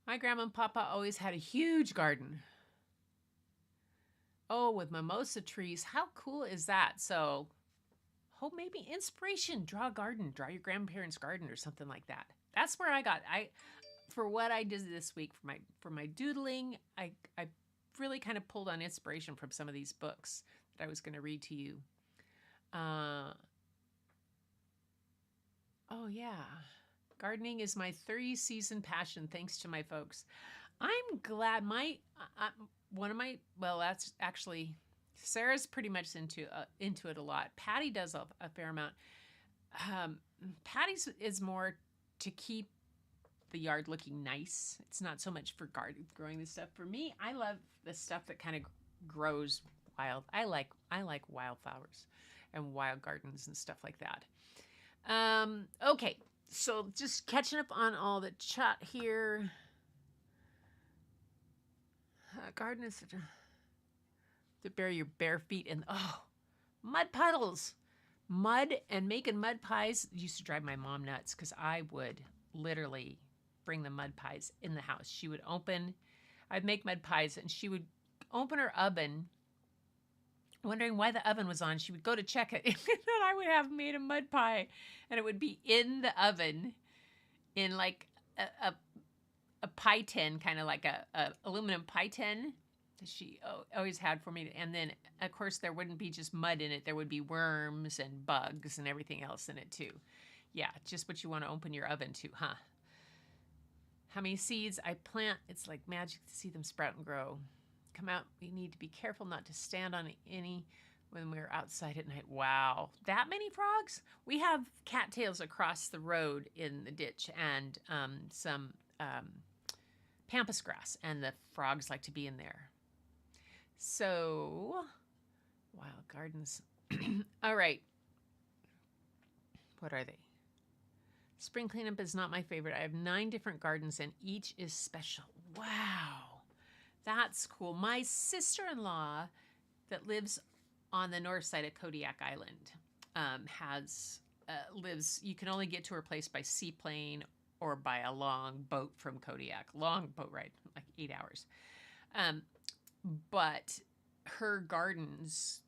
My grandma and papa always had a huge garden. Oh, with mimosa trees. How cool is that? So, maybe inspiration. Draw a garden. Draw your grandparents' garden or something like that. That's where I got. For what I did this week for my doodling, I really kind of pulled on inspiration from some of these books that I was going to read to you. Oh yeah, gardening is my 30-season passion. Thanks to my folks, I'm glad that's actually Sarah's pretty much into it a lot. Patty does a fair amount. Patty's is more to keep the yard looking nice. It's not so much for growing this stuff. For me, I love the stuff that kind of grows wild. I like wildflowers and wild gardens and stuff like that. Okay, so just catching up on all the chat here. Garden is to bury your bare feet in mud puddles. Mud and making mud pies used to drive my mom nuts because I would literally bring the mud pies in the house. I'd make mud pies and she would open her oven, wondering why the oven was on. She would go to check it, and then I would have made a mud pie, and it would be in the oven in like a pie tin, kind of like a aluminum pie tin that she always had for me. And then, of course, there wouldn't be just mud in it. There would be worms and bugs and everything else in it, too. Yeah, just what you want to open your oven to, huh? How many seeds I plant, it's like magic to see them sprout and grow. Come out, we need to be careful not to stand on any when we're outside at night. Wow, that many frogs? We have cattails across the road in the ditch and some pampas grass, and the frogs like to be in there. So, wild gardens. All right. What are they? Spring cleanup is not my favorite. I have 9 different gardens and each is special. Wow. That's cool. My sister-in-law that lives on the north side of Kodiak Island, has lives. You can only get to her place by seaplane or by a long boat from Kodiak. Long boat ride, like 8 hours. But her gardens,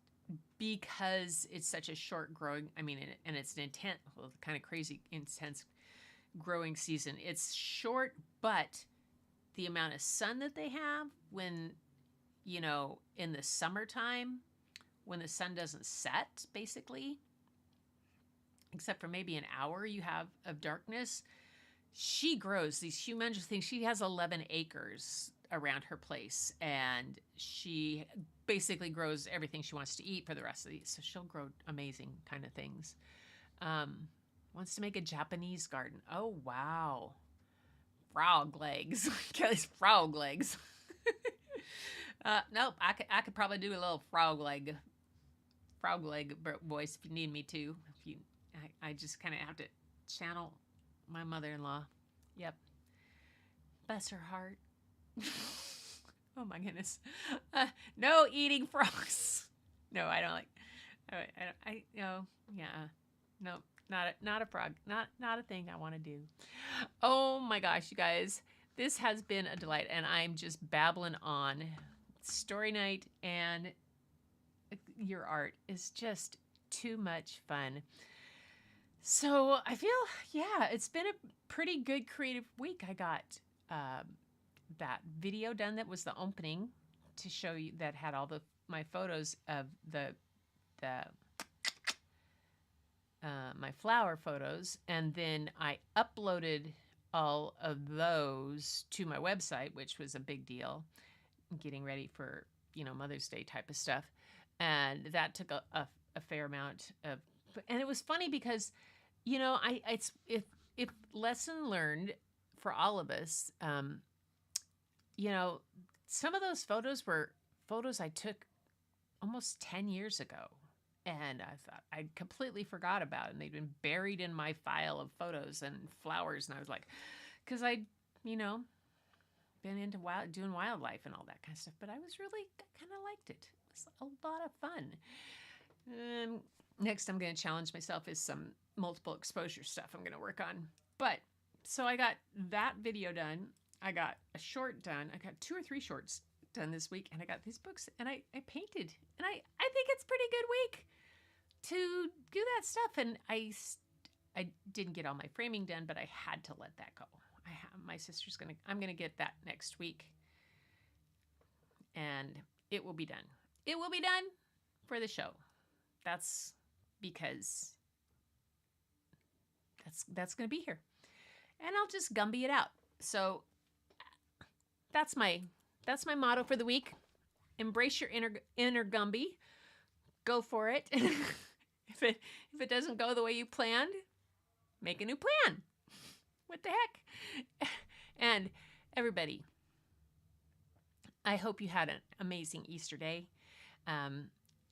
because it's such a short growing, and it's an intense, well, kind of crazy intense growing season. It's short, but the amount of sun that they have when, in the summertime, when the sun doesn't set, basically, except for maybe an hour you have of darkness, she grows these humongous things. She has 11 acres around her place, and she basically grows everything she wants to eat for the rest of these. So she'll grow amazing kind of things. Wants to make a Japanese garden. Oh, wow. Frog legs. Kelly's frog legs. Nope, I could probably do a little frog leg voice if you need me to. I just kind of have to channel my mother-in-law. Yep. Bless her heart. Oh my goodness. No eating frogs. No, I don't like. No, not a frog. Not a thing I want to do. Oh my gosh, you guys. This has been a delight, and I'm just babbling on. Story night and your art is just too much fun. So I feel, it's been a pretty good creative week. I got that video done that was the opening to show you, that had all my photos of my flower photos, and then I uploaded all of those to my website, which was a big deal, getting ready for Mother's Day type of stuff, and that took a fair amount of. And it was funny because, if lesson learned for all of us. Some of those photos were photos I took almost 10 years ago. And I thought I'd completely forgot about it. And they'd been buried in my file of photos and flowers. And I was like, because I'd, been into doing wildlife and all that kind of stuff. But I was really kind of liked it. It was a lot of fun. Next, I'm going to challenge myself is some multiple exposure stuff I'm going to work on. But so I got that video done. I got a short done. I got 2 or 3 shorts done this week, and I got these books, and I painted, and I think it's a pretty good week to do that stuff. And I didn't get all my framing done, but I had to let that go. My sister's I'm gonna get that next week, and it will be done. It will be done for the show. That's because that's gonna be here, and I'll just Gumby it out. So that's my motto for the week. Embrace your inner Gumby. Go for it. If it doesn't go the way you planned, make a new plan. What the heck? And everybody, I hope you had an amazing Easter day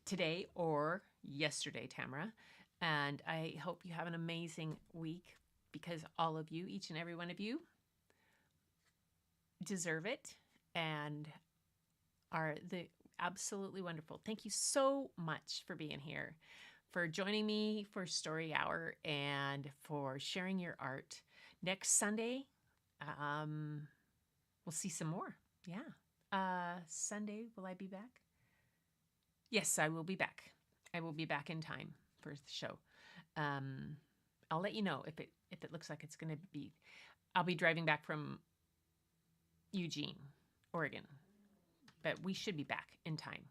today or yesterday, Tamara. And I hope you have an amazing week, because all of you, each and every one of you, deserve it and are absolutely wonderful. Thank you so much for being here, for joining me for Story Hour, and for sharing your art. Next Sunday, we'll see some more. Yeah. Sunday, will I be back? Yes, I will be back. I will be back in time for the show. I'll let you know if it looks like it's going to be. I'll be driving back from Eugene, Oregon, but we should be back in time.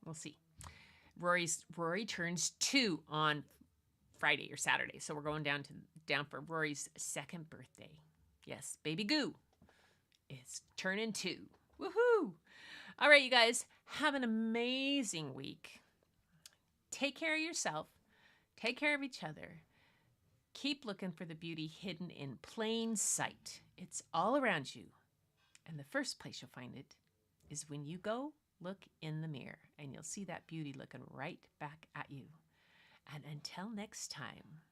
We'll see. Rory turns 2 on Friday or Saturday, so we're going down for Rory's 2nd birthday. Yes, baby Goo is turning 2. Woohoo! All right, you guys, have an amazing week. Take care of yourself. Take care of each other. Keep looking for the beauty hidden in plain sight. It's all around you. And the first place you'll find it is when you go look in the mirror, and you'll see that beauty looking right back at you. And until next time.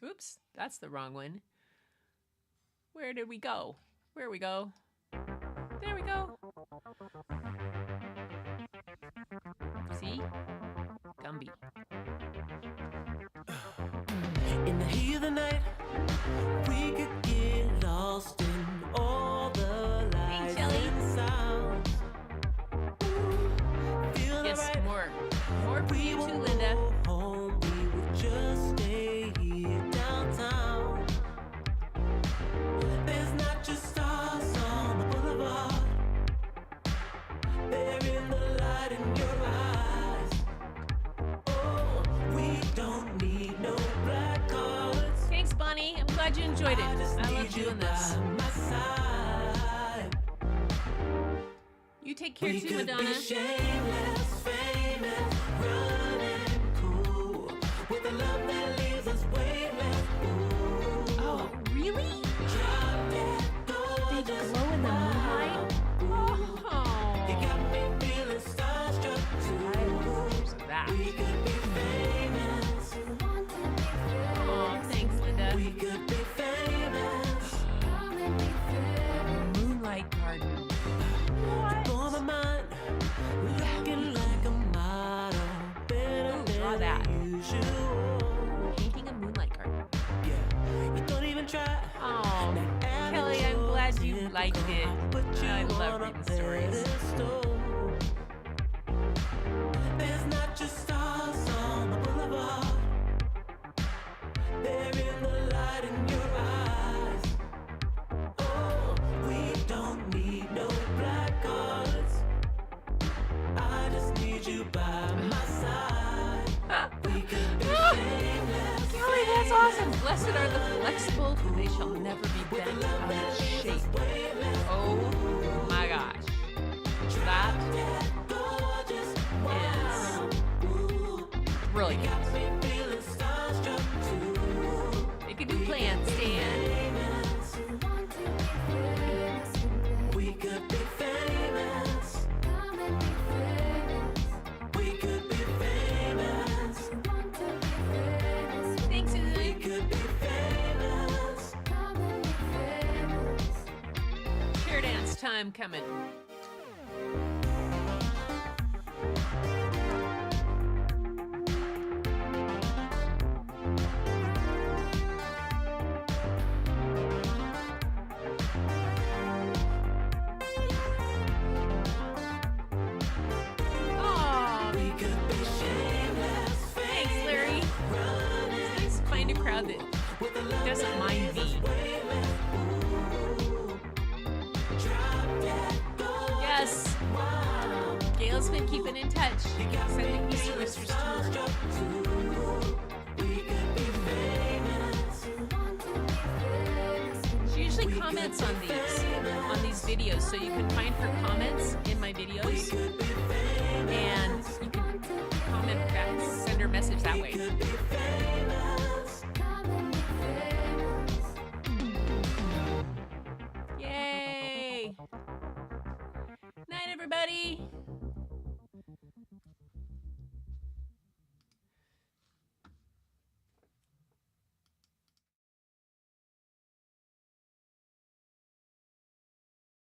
Oops, that's the wrong one. Where did we go? Where we go? There we go. See? Gumby. Gumby. In the heat of the night, we could get lost in all the lights Shelly. and sounds. Feel Yes, alright. more for We you too, won't Linda. go home, we will just stay here downtown. There's not just stars on the boulevard. They're in the light in your eyes. Oh, we don't need no black cards. Thanks, Bonnie. I'm glad you enjoyed it. I just I need love you doing this. by my side. You take care We too, could Madonna. be shameless, famous, running cool, with a love that leaves us weightless. Ooh. Oh, really? Drop dead They gorgeous. glow in the moonlight? You got Oh. me feeling starstruck Pictures too. of that. We could be famous. Oh, thanks, Linda. We could be famous. Moonlight garden. Blow my mind, looking like a model, better Ooh, draw than that. usual. Painting a moonlight garden. Yeah, you don't even try. Oh, Kelly, I'm glad you liked it. I love reading stories. There's not just stars on the boulevard. They're in the light in your eyes. Oh, we don't need no black cards. I just need you by my side. We could be shameless. Kelly, that's awesome. Blessed are the flexible, for they shall never be bent out of shape. Oh my gosh. That is brilliant. They could do plants, Dan. We could be famous. We could be famous. Thanks, We Susan. could be famous. Chair dance time coming. Aw, We could be shameless. thanks, Larry. It's nice to find a crowd that doesn't mind me. Yes. Gail's been keeping in touch. Sending Easter wishes to her. She usually comments on these videos, so you can find her comments in my videos, and you can comment back, send her a message that way. Yay! Night, everybody.